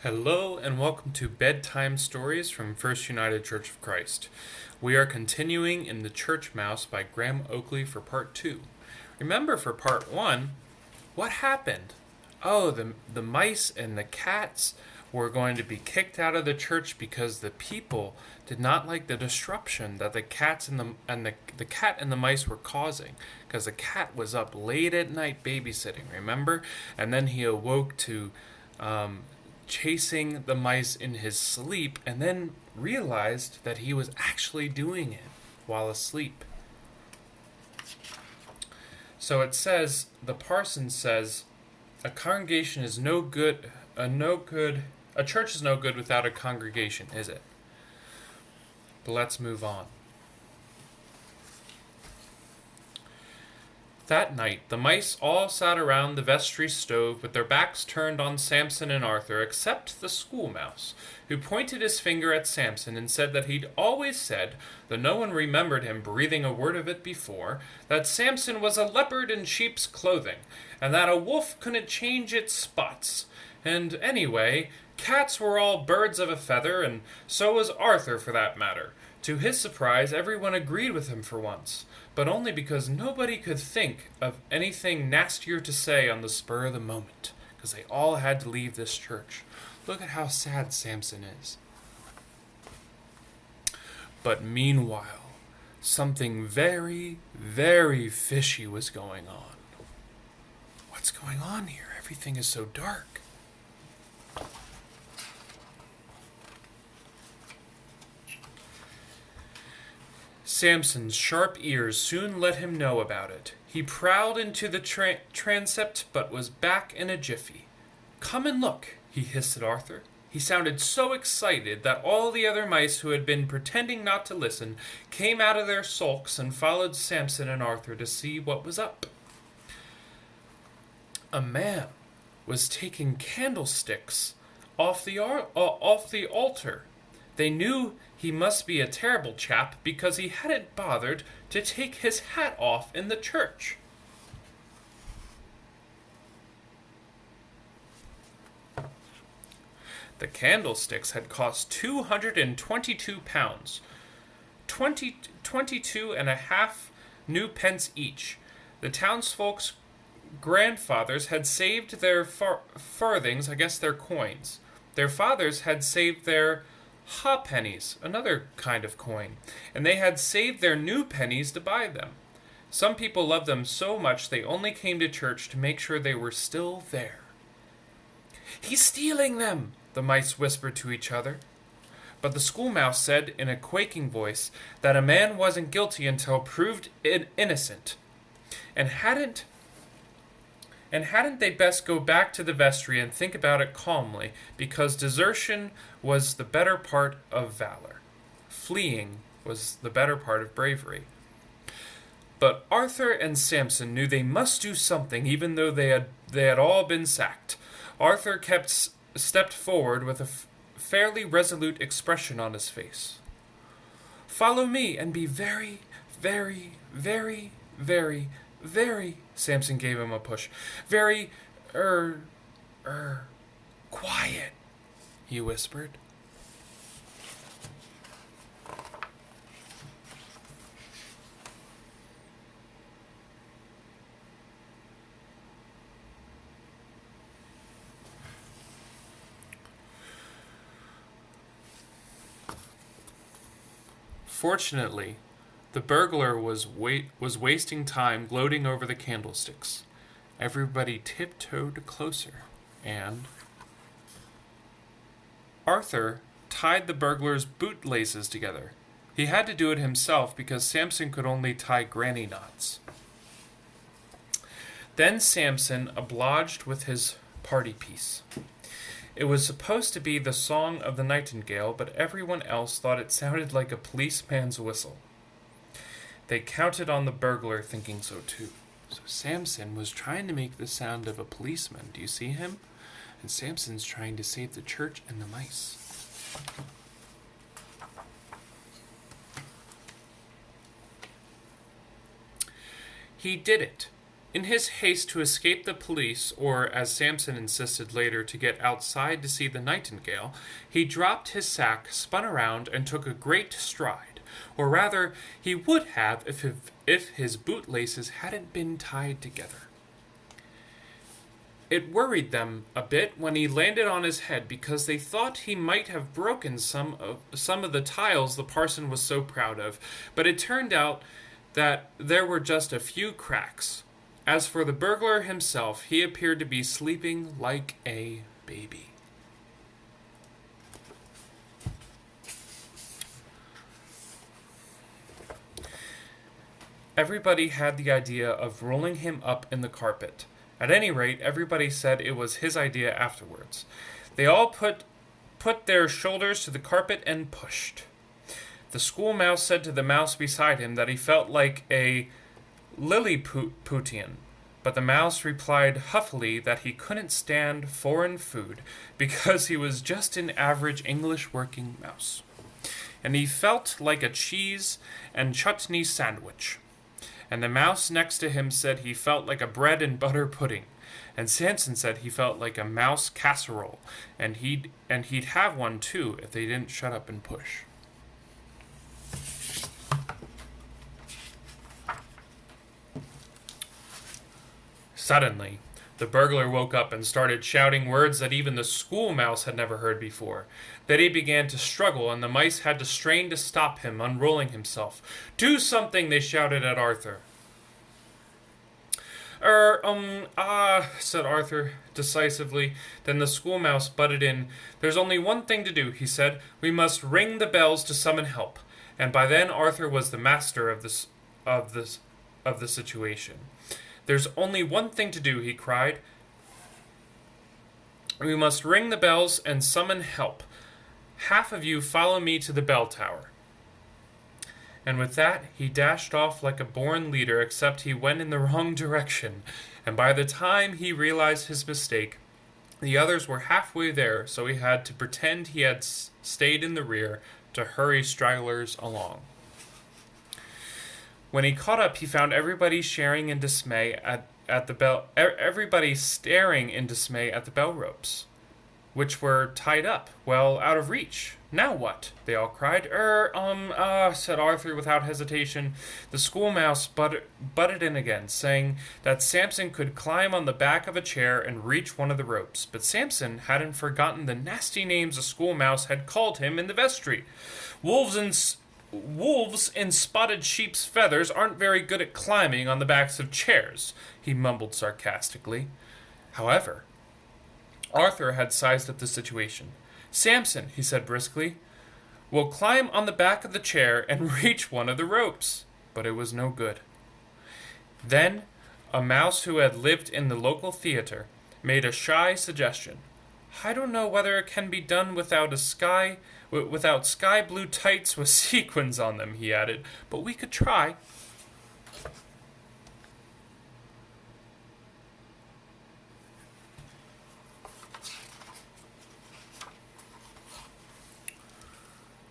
Hello and welcome to Bedtime Stories from First United Church of Christ. We are continuing in The Church Mouse by Graham Oakley for part 2. Remember for part 1, what happened? Oh, the mice and the cats were going to be kicked out of the church because the people did not like the disruption that the cats and the cat and the mice were causing, because the cat was up late at night babysitting, remember? And then he awoke to chasing the mice in his sleep, and then realized that he was actually doing it while asleep. So it says, the parson says, a congregation is no good, a church is no good without a congregation, is it? But let's move on. That night, the mice all sat around the vestry stove with their backs turned on Samson and Arthur, except the schoolmouse, who pointed his finger at Samson and said that he'd always said, though no one remembered him breathing a word of it before, that Samson was a leopard in sheep's clothing, and that a wolf couldn't change its spots. And anyway, cats were all birds of a feather, and so was Arthur for that matter. To his surprise, everyone agreed with him for once, but only because nobody could think of anything nastier to say on the spur of the moment, because they all had to leave this church. Look at how sad Samson is. But meanwhile, something very, very fishy was going on. What's going on here? Everything is so dark. Samson's sharp ears soon let him know about it. He prowled into the transept, but was back in a jiffy. "Come and look," he hissed at Arthur. He sounded so excited that all the other mice who had been pretending not to listen came out of their sulks and followed Samson and Arthur to see what was up. A man was taking candlesticks off the altar. They knew he must be a terrible chap because he hadn't bothered to take his hat off in the church. The candlesticks had cost £222, 22 and a half new pence each. The townsfolk's grandfathers had saved their farthings, I guess their coins. Their fathers had saved their halfpennies, another kind of coin, and they had saved their new pennies to buy them. Some people loved them so much they only came to church to make sure they were still there. "He's stealing them," the mice whispered to each other. But the schoolmouse said in a quaking voice that a man wasn't guilty until proved innocent, and hadn't they best go back to the vestry and think about it calmly, because desertion was the better part of valor. Fleeing was the better part of bravery. But Arthur and Samson knew they must do something, even though they had all been sacked. Arthur stepped forward with a fairly resolute expression on his face. "Follow me and be very, very, very, very, very," Samson gave him a push. "Very, quiet," he whispered. Fortunately, the burglar was wasting time gloating over the candlesticks. Everybody tiptoed closer, and Arthur tied the burglar's bootlaces together. He had to do it himself because Samson could only tie granny knots. Then Samson obliged with his party piece. It was supposed to be the song of the nightingale, but everyone else thought it sounded like a policeman's whistle. They counted on the burglar thinking so too. So Samson was trying to make the sound of a policeman. Do you see him? And Samson's trying to save the church and the mice. He did it. In his haste to escape the police, or as Samson insisted later, to get outside to see the nightingale, he dropped his sack, spun around, and took a great stride. Or rather, he would have if his bootlaces hadn't been tied together. It worried them a bit when he landed on his head, because they thought he might have broken some of the tiles the parson was so proud of, but it turned out that there were just a few cracks. As for the burglar himself, he appeared to be sleeping like a baby. Everybody had the idea of rolling him up in the carpet. At any rate, everybody said it was his idea afterwards. They all put their shoulders to the carpet and pushed. The schoolmouse said to the mouse beside him that he felt like a Lilliputian, but the mouse replied huffily that he couldn't stand foreign food because he was just an average English working mouse, and he felt like a cheese and chutney sandwich. And the mouse next to him said he felt like a bread and butter pudding, and Samson said he felt like a mouse casserole, and he'd have one too if they didn't shut up and push. Suddenly, the burglar woke up and started shouting words that even the schoolmouse had never heard before. Then he began to struggle, and the mice had to strain to stop him, unrolling himself. "Do something!" they shouted at Arthur. Said Arthur decisively. Then the schoolmouse butted in. "There's only one thing to do," he said. "We must ring the bells to summon help." And by then Arthur was the master of the situation. "There's only one thing to do," he cried. "We must ring the bells and summon help. Half of you follow me to the bell tower." And with that, he dashed off like a born leader, except he went in the wrong direction. And by the time he realized his mistake, the others were halfway there, so he had to pretend he had stayed in the rear to hurry stragglers along. When he caught up, he found everybody staring in dismay at the bell ropes, which were tied up, well out of reach. "Now what?" they all cried. Said Arthur without hesitation. The schoolmouse butted in again, saying that Samson could climb on the back of a chair and reach one of the ropes. But Samson hadn't forgotten the nasty names the schoolmouse had called him in the vestry. Wolves in spotted sheep's feathers aren't very good at climbing on the backs of chairs," he mumbled sarcastically. However, Arthur had sized up the situation. "Samson," he said briskly, "will climb on the back of the chair and reach one of the ropes." But it was no good. Then a mouse who had lived in the local theater made a shy suggestion. "I don't know whether it can be done without sky blue tights with sequins on them," he added, "but we could try."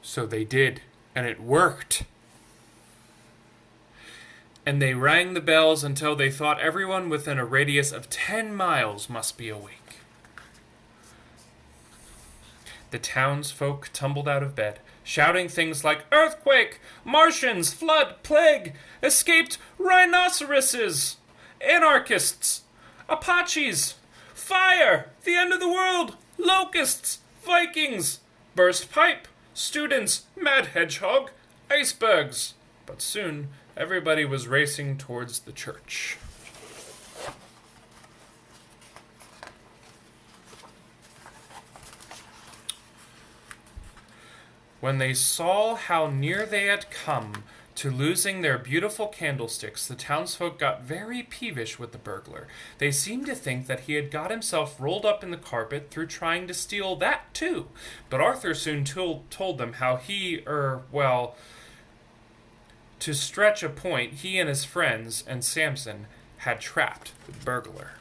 So they did, and it worked. And they rang the bells until they thought everyone within a radius of 10 miles must be awake. The townsfolk tumbled out of bed, shouting things like "Earthquake! Martians! Flood! Plague! Escaped rhinoceroses! Anarchists! Apaches! Fire! The end of the world! Locusts! Vikings! Burst pipe! Students! Mad hedgehog! Icebergs!" But soon everybody was racing towards the church. When they saw how near they had come to losing their beautiful candlesticks, the townsfolk got very peevish with the burglar. They seemed to think that he had got himself rolled up in the carpet through trying to steal that too. But Arthur soon told them how to stretch a point, he and his friends and Samson had trapped the burglar.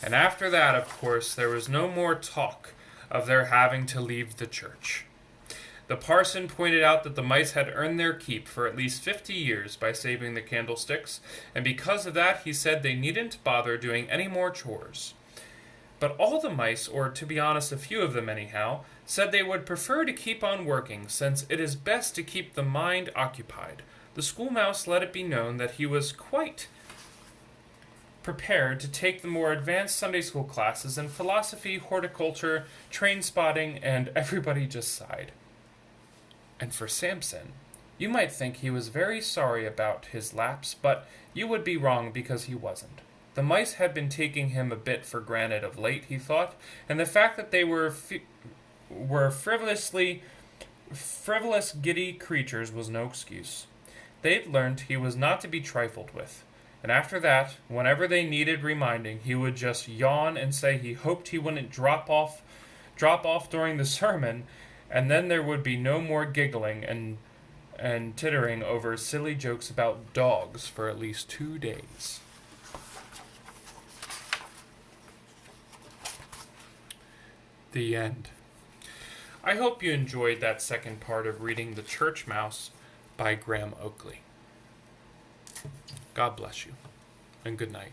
And after that, of course, there was no more talk of their having to leave the church. The parson pointed out that the mice had earned their keep for at least 50 years by saving the candlesticks, and because of that he said they needn't bother doing any more chores. But all the mice, or to be honest, a few of them anyhow, said they would prefer to keep on working, since it is best to keep the mind occupied. The schoolmouse let it be known that he was quite prepared to take the more advanced Sunday school classes in philosophy, horticulture, train spotting, and everybody just sighed. And for Samson, you might think he was very sorry about his lapse, but you would be wrong because he wasn't. The mice had been taking him a bit for granted of late, he thought, and the fact that they were frivolous, giddy creatures was no excuse. They'd learned he was not to be trifled with, and after that, whenever they needed reminding, he would just yawn and say he hoped he wouldn't drop off during the sermon, and then there would be no more giggling and tittering over silly jokes about dogs for at least 2 days. The end. I hope you enjoyed that second part of reading The Church Mouse by Graham Oakley. God bless you, and good night.